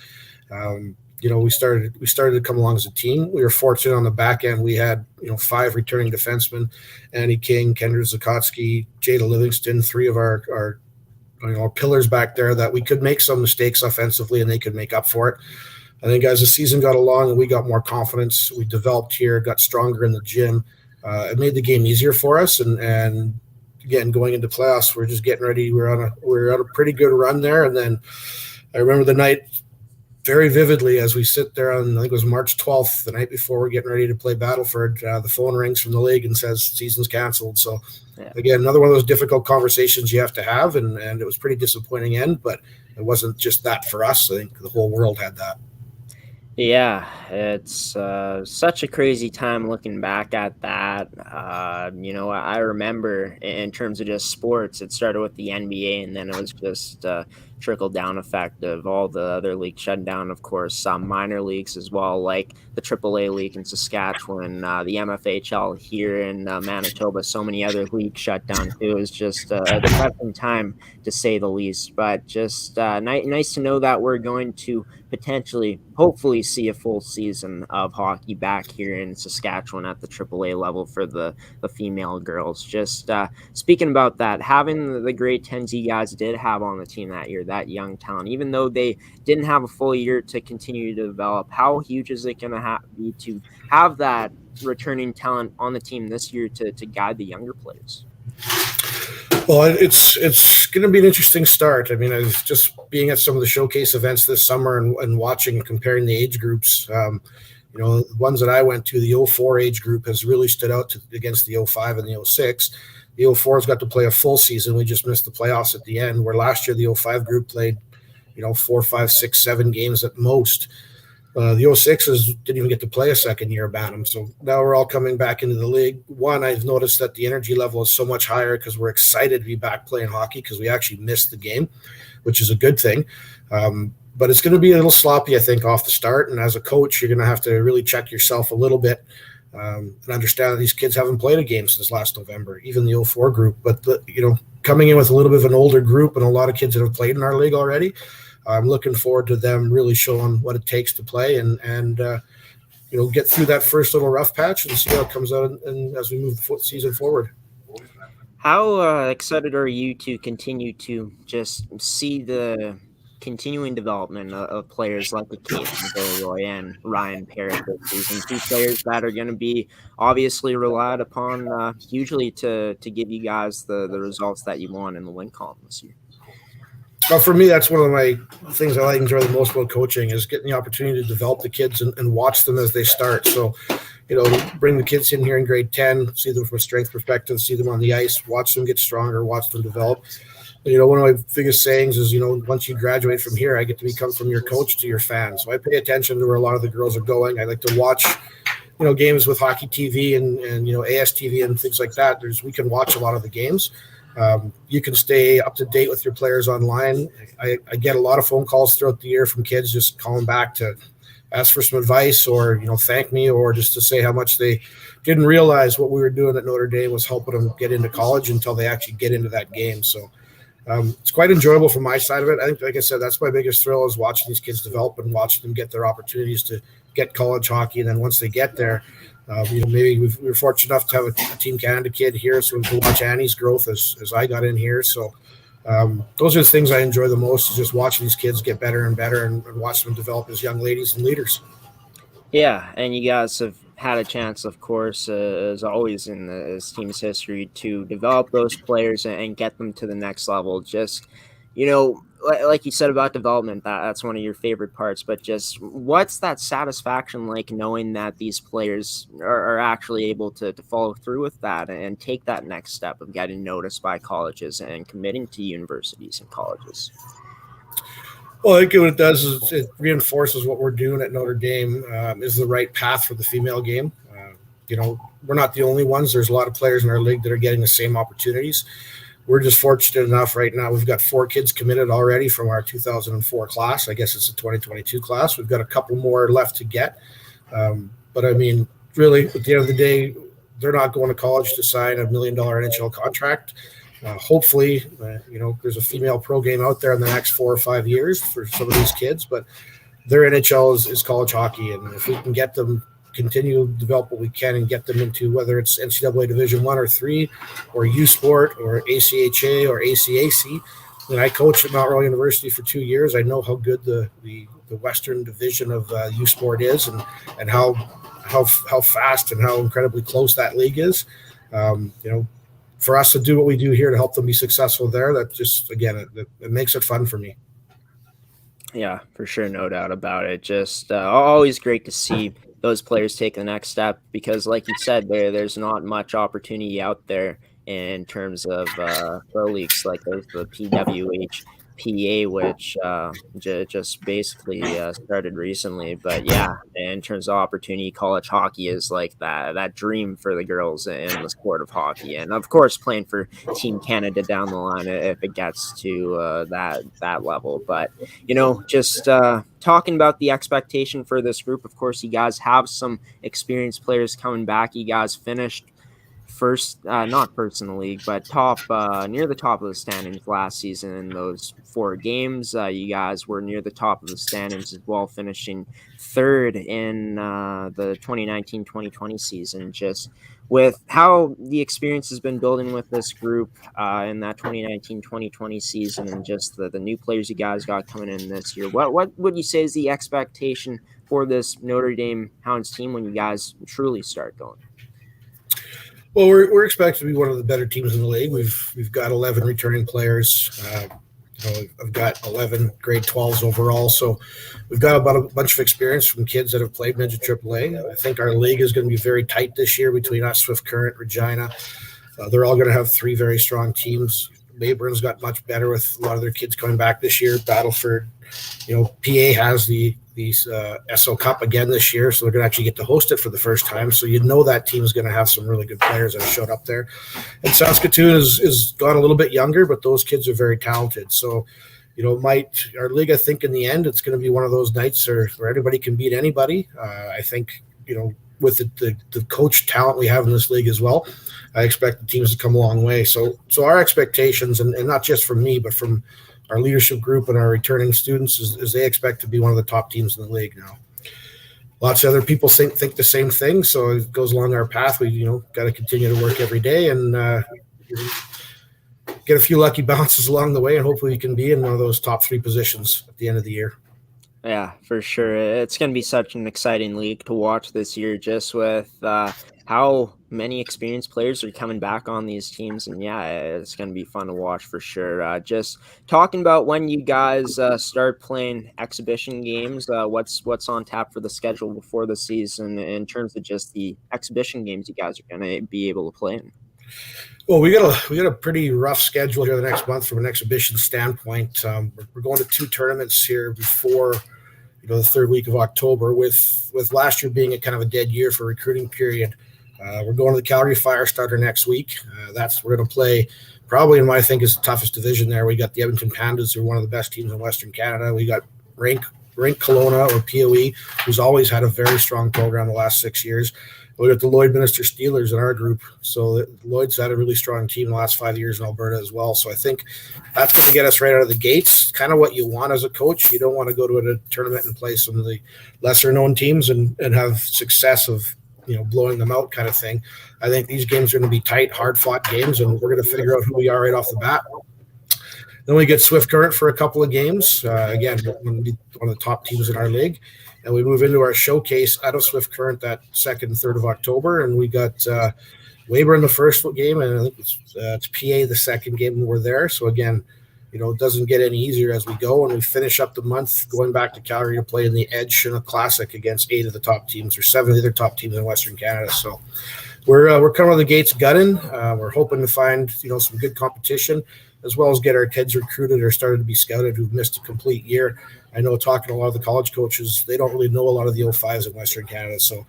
[SPEAKER 4] we started to come along as a team. We were fortunate on the back end. We had 5 returning defensemen: Annie King, Kendra Zukotsky, Jada Livingston, 3 of our pillars back there that we could make some mistakes offensively and they could make up for it. I think as the season got along and we got more confidence, we developed here, got stronger in the gym. It made the game easier for us. And again, going into playoffs, we're just getting ready. We're on a pretty good run there. And then I remember the night very vividly as we sit there on, I think it was March 12th, the night before we're getting ready to play Battleford. The phone rings from the league and says season's canceled. So again, another one of those difficult conversations you have to have. And it was pretty disappointing end, but it wasn't just that for us. I think the whole world had that.
[SPEAKER 1] Yeah, it's such a crazy time looking back at that. I remember in terms of just sports, it started with the NBA, and then it was just trickle-down effect of all the other leagues shutting down, of course, some minor leagues as well, like the AAA league in Saskatchewan, the MFHL here in Manitoba, so many other leagues shut down too. It was just a depressing time, to say the least, but just nice to know that we're going to potentially, hopefully, see a full season of hockey back here in Saskatchewan at the AAA level for the female girls. Just speaking about that, having the grade 10s you guys did have on the team that year, that young talent, even though they didn't have a full year to continue to develop, how huge is it going to be to have that returning talent on the team this year to guide the younger players?
[SPEAKER 4] Well, it's going to be an interesting start. I mean, I was just being at some of the showcase events this summer and watching, comparing the age groups. The ones that I went to, the 04 age group has really stood out against the 05 and the 06. The 04's got to play a full season. We just missed the playoffs at the end, where last year the 05 group played, 4, 5, 6, 7 games at most. The 06s didn't even get to play a second year Bantam. So now we're all coming back into the league. One, I've noticed that the energy level is so much higher because we're excited to be back playing hockey because we actually missed the game, which is a good thing. But it's going to be a little sloppy, I think, off the start. And as a coach, you're going to have to really check yourself a little bit and understand that these kids haven't played a game since last November, even the 04 group. But, coming in with a little bit of an older group and a lot of kids that have played in our league already, I'm looking forward to them really showing what it takes to play and get through that first little rough patch and see how it comes out and as we move the season forward.
[SPEAKER 1] How excited are you to continue to just see the continuing development of players like Caitlin Villeroy and Ryan Perrett this season? Two players that are going to be obviously relied upon hugely to give you guys the results that you want in the win column this year.
[SPEAKER 4] Well, for me, that's one of my things I enjoy the most about coaching is getting the opportunity to develop the kids and watch them as they start. So, bring the kids in here in grade 10, see them from a strength perspective, see them on the ice, watch them get stronger, watch them develop. One of my biggest sayings is, once you graduate from here, I get to become from your coach to your fan. So I pay attention to where a lot of the girls are going. I like to watch, games with Hockey TV and ASTV and things like that. We can watch a lot of the games. You can stay up to date with your players online. I get a lot of phone calls throughout the year from kids just calling back to ask for some advice or, thank me or just to say how much they didn't realize what we were doing at Notre Dame was helping them get into college until they actually get into that game. So it's quite enjoyable from my side of it. I think, like I said, that's my biggest thrill is watching these kids develop and watching them get their opportunities to get college hockey. And then once they get there, maybe we were fortunate enough to have a Team Canada kid here, so we can watch Annie's growth as I got in here. So those are the things I enjoy the most is just watching these kids get better and better and watching them develop as young ladies and leaders.
[SPEAKER 1] Yeah, and you guys have had a chance, of course, as always in this team's history, to develop those players and get them to the next level. Just, like you said about development, that's one of your favorite parts, but just what's that satisfaction like knowing that these players are actually able to follow through with that and take that next step of getting noticed by colleges and committing to universities and colleges?
[SPEAKER 4] Well, I think what it does is it reinforces what we're doing at Notre Dame is the right path for the female game. We're not the only ones. There's a lot of players in our league that are getting the same opportunities. We're just fortunate enough right now. We've got 4 kids committed already from our 2004 class. I guess it's a 2022 class. We've got a couple more left to get. But I mean, really, at the end of the day, they're not going to college to sign $1 million NHL contract. Hopefully, there's a female pro game out there in the next 4 or 5 years for some of these kids, but their NHL is college hockey. And if we can get them, continue to develop what we can and get them into whether it's NCAA Division 1 or 3 or U Sport or ACHA or ACAC. And I coached at Mount Royal University for 2 years. I know how good the Western division of U Sport is and how fast and how incredibly close that league is. For us to do what we do here to help them be successful there, that just, again, it makes it fun for me.
[SPEAKER 1] Yeah, for sure. No doubt about it. Just always great to see those players take the next step because, like you said, there's not much opportunity out there in terms of pro leagues like the PWH PA, which just basically started recently. But yeah, in terms of opportunity, college hockey is like that dream for the girls in the sport of hockey, and of course playing for Team Canada down the line if it gets to that level. But just talking about the expectation for this group, of course, you guys have some experienced players coming back. You guys finished first, not first in the league, but top near the top of the standings last season in those 4 games. You guys were near the top of the standings as well, finishing third in the 2019-2020 season. Just with how the experience has been building with this group in that 2019-2020 season, and just the new players you guys got coming in this year, what would you say is the expectation for this Notre Dame Hounds team when you guys truly start going?
[SPEAKER 4] Well, we're expected to be one of the better teams in the league. We've got 11 returning players. I've got 11 grade 12s overall, so we've got about a bunch of experience from kids that have played midget AAA. I think our league is going to be very tight this year between us, Swift Current, Regina. They're all going to have 3 very strong teams. Mayburn's got much better with a lot of their kids coming back this year. Battleford, PA has the SO Cup again this year, so they're going to actually get to host it for the first time. So that team is going to have some really good players that have showed up there. And Saskatoon is gone a little bit younger, but those kids are very talented. So, our league, I think in the end, it's going to be one of those nights where anybody can beat anybody. I think, with the coach talent we have in this league as well, I expect the teams to come a long way. So our expectations, and not just from me, but from our leadership group and our returning students, is they expect to be one of the top teams in the league now. Lots of other people think the same thing, so it goes along our path. We got to continue to work every day and get a few lucky bounces along the way, and hopefully we can be in one of those top 3 positions at the end of the year.
[SPEAKER 1] Yeah, for sure. It's going to be such an exciting league to watch this year, just with how many experienced players are coming back on these teams. And yeah, it's going to be fun to watch for sure. Just talking about when you guys start playing exhibition games, what's on tap for the schedule before the season in terms of just the exhibition games you guys are going to be able to play in?
[SPEAKER 4] Well, we got a pretty rough schedule here the next month from an exhibition standpoint. We're going to 2 tournaments here before the 3rd week of October, with last year being a kind of a dead year for recruiting period. We're going to the Calgary Fire Starter next week. We're going to play probably in what I think is the toughest division there. We got the Edmonton Pandas, who are one of the best teams in Western Canada. We got Rink Kelowna, or POE, who's always had a very strong program the last 6 years. We got the Lloydminster Steelers in our group. So Lloyd's had a really strong team the last 5 years in Alberta as well. So I think that's going to get us right out of the gates, kind of what you want as a coach. You don't want to go to a tournament and play some of the lesser known teams and have success of blowing them out kind of thing. I think these games are going to be tight, hard-fought games, and we're going to figure out who we are right off the bat. Then we get Swift Current for a couple of games. Again, one of the top teams in our league. And we move into our showcase out of Swift Current that 2nd and 3rd of October. And we got Weyburn the first game, and I think it's PA the second game when we're there. So again, it doesn't get any easier as we go. And we finish up the month going back to Calgary to play in the Edge Chinook Classic against 8 of the top teams, or 7 of the other top teams in Western Canada. So we're coming out of the gates gutting. We're hoping to find some good competition, as well as get our kids recruited or started to be scouted who've missed a complete year. I know, talking to a lot of the college coaches, they don't really know a lot of the 05s in Western Canada. So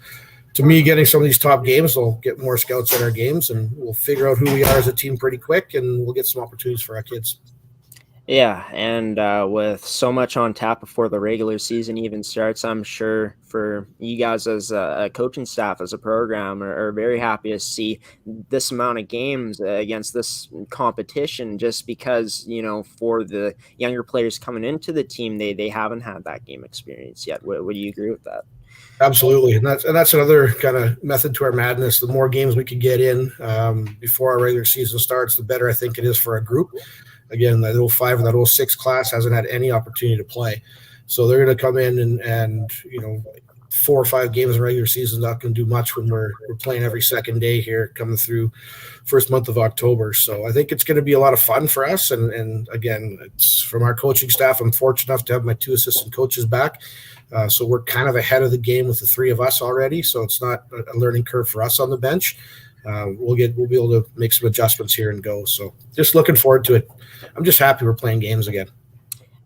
[SPEAKER 4] to me, getting some of these top games will get more scouts at our games, and we'll figure out who we are as a team pretty quick, and we'll get some opportunities for our kids.
[SPEAKER 1] Yeah, and with so much on tap before the regular season even starts, I'm sure for you guys as a coaching staff, as a program, are very happy to see this amount of games against this competition, just because, for the younger players coming into the team, they haven't had that game experience yet. Would you agree with that?
[SPEAKER 4] Absolutely, and that's another kind of method to our madness. The more games we can get in before our regular season starts, the better I think it is for our group. Again, that 05 and that 06 class hasn't had any opportunity to play. So they're going to come in and 4 or 5 games in regular season not going to do much when we're playing every second day here coming through first month of October. So I think it's going to be a lot of fun for us. And again, it's from our coaching staff. I'm fortunate enough to have my 2 assistant coaches back. So we're kind of ahead of the game with the 3 of us already. So it's not a learning curve for us on the bench. We'll be able to make some adjustments here and go. So just looking forward to it. I'm just happy we're playing games again.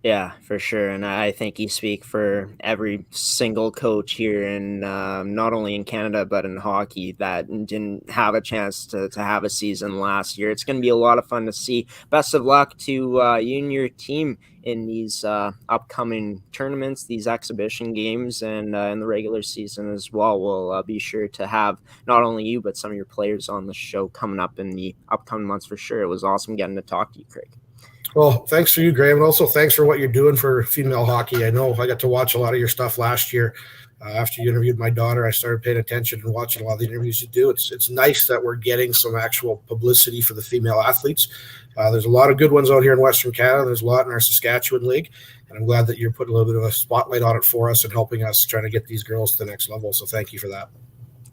[SPEAKER 1] Yeah, for sure. And I think you speak for every single coach here in not only in Canada, but in hockey that didn't have a chance to have a season last year. It's going to be a lot of fun to see. Best of luck to you and your team in these upcoming tournaments, these exhibition games, and in the regular season as well. We'll be sure to have not only you, but some of your players on the show coming up in the upcoming months for sure. It was awesome getting to talk to you, Craig.
[SPEAKER 4] Well, thanks for you, Graeme, and also thanks for what you're doing for female hockey. I know I got to watch a lot of your stuff last year. After you interviewed my daughter, I started paying attention and watching a lot of the interviews you do. It's nice that we're getting some actual publicity for the female athletes. There's a lot of good ones out here in Western Canada. There's a lot in our Saskatchewan league, and I'm glad that you're putting a little bit of a spotlight on it for us and helping us trying to get these girls to the next level. So thank you for that.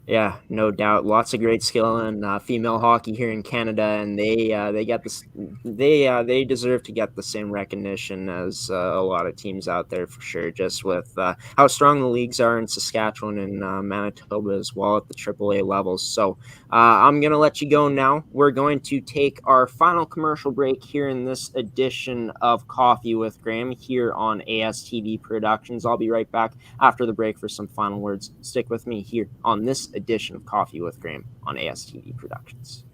[SPEAKER 1] Yeah, no doubt. Lots of great skill in female hockey here in Canada, and they get this. They deserve to get the same recognition as a lot of teams out there for sure. Just with how strong the leagues are in Saskatchewan and Manitoba as well at the AAA levels. So I'm gonna let you go now. We're going to take our final commercial break here in this edition of Coffee with Graeme here on ASTV Productions. I'll be right back after the break for some final words. Stick with me here on this edition of Coffee with Graeme on ASTV Productions.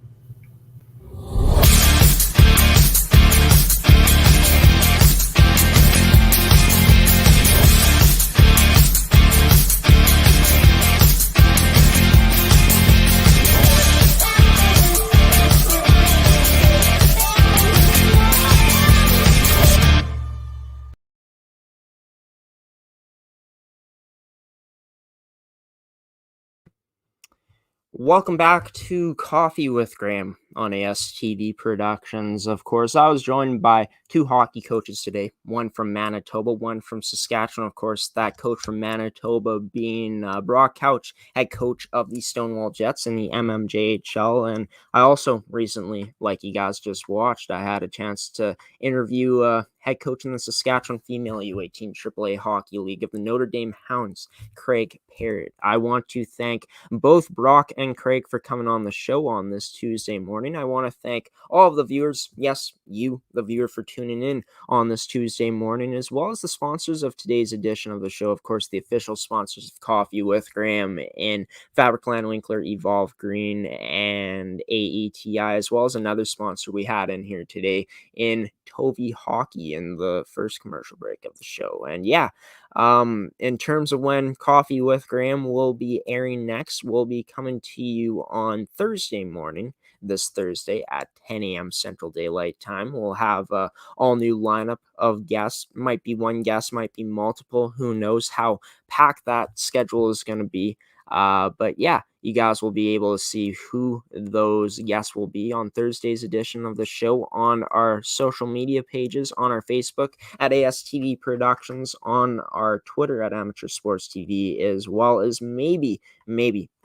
[SPEAKER 1] Welcome back to Coffee with Graeme on ASTV Productions. Of course, I was joined by two hockey coaches today, one from Manitoba, one from Saskatchewan. Of course, that coach from Manitoba being Brock Couch, head coach of the Stonewall Jets in the MMJHL. And I also recently, like you guys just watched, I had a chance to interview head coach in the Saskatchewan Female U18 AAA Hockey League of the Notre Dame Hounds, Craig Perrett. I want to thank both Brock and Craig for coming on the show on this Tuesday morning. I want to thank all of the viewers, yes, you, the viewer, for tuning in on this Tuesday morning, as well as the sponsors of today's edition of the show. Of course, the official sponsors of Coffee with Graeme in Fabricland Winkler, Evolve Green, and AETi, as well as another sponsor we had in here today in Tovey Hockey in the first commercial break of the show. And yeah, in terms of when Coffee with Graeme will be airing next, we'll be coming to you on Thursday morning, this Thursday at 10 a.m. Central Daylight Time. We'll have a all new lineup of guests. Might be one guest, might be multiple. Who knows how packed that schedule is going to be. But yeah, you guys will be able to see who those guests will be on Thursday's edition of the show on our social media pages, on our Facebook at ASTV Productions, on our Twitter at Amateur Sports TV, as well as maybe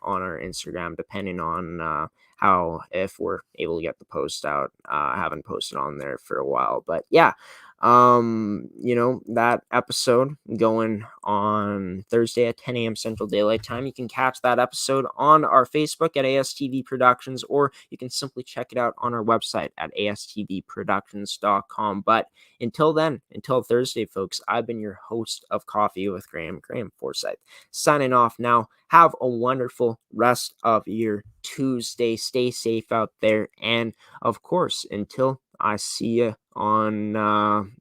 [SPEAKER 1] on our Instagram, depending on if we're able to get the post out. I haven't posted on there for a while, but yeah. That episode going on Thursday at 10 a.m. Central Daylight Time. You can catch that episode on our Facebook at ASTV Productions, or you can simply check it out on our website at astvproductions.com. But until then, until Thursday, folks, I've been your host of Coffee with Graeme, Graeme Forsyth, signing off now. Have a wonderful rest of your Tuesday. Stay safe out there. And of course, until I see you on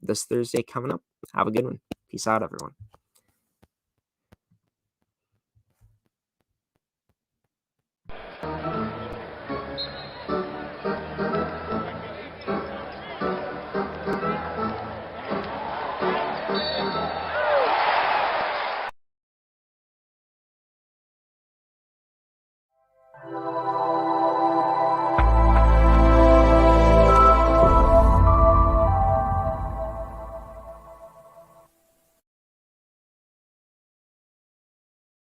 [SPEAKER 1] this Thursday coming up, have a good one. Peace out, everyone.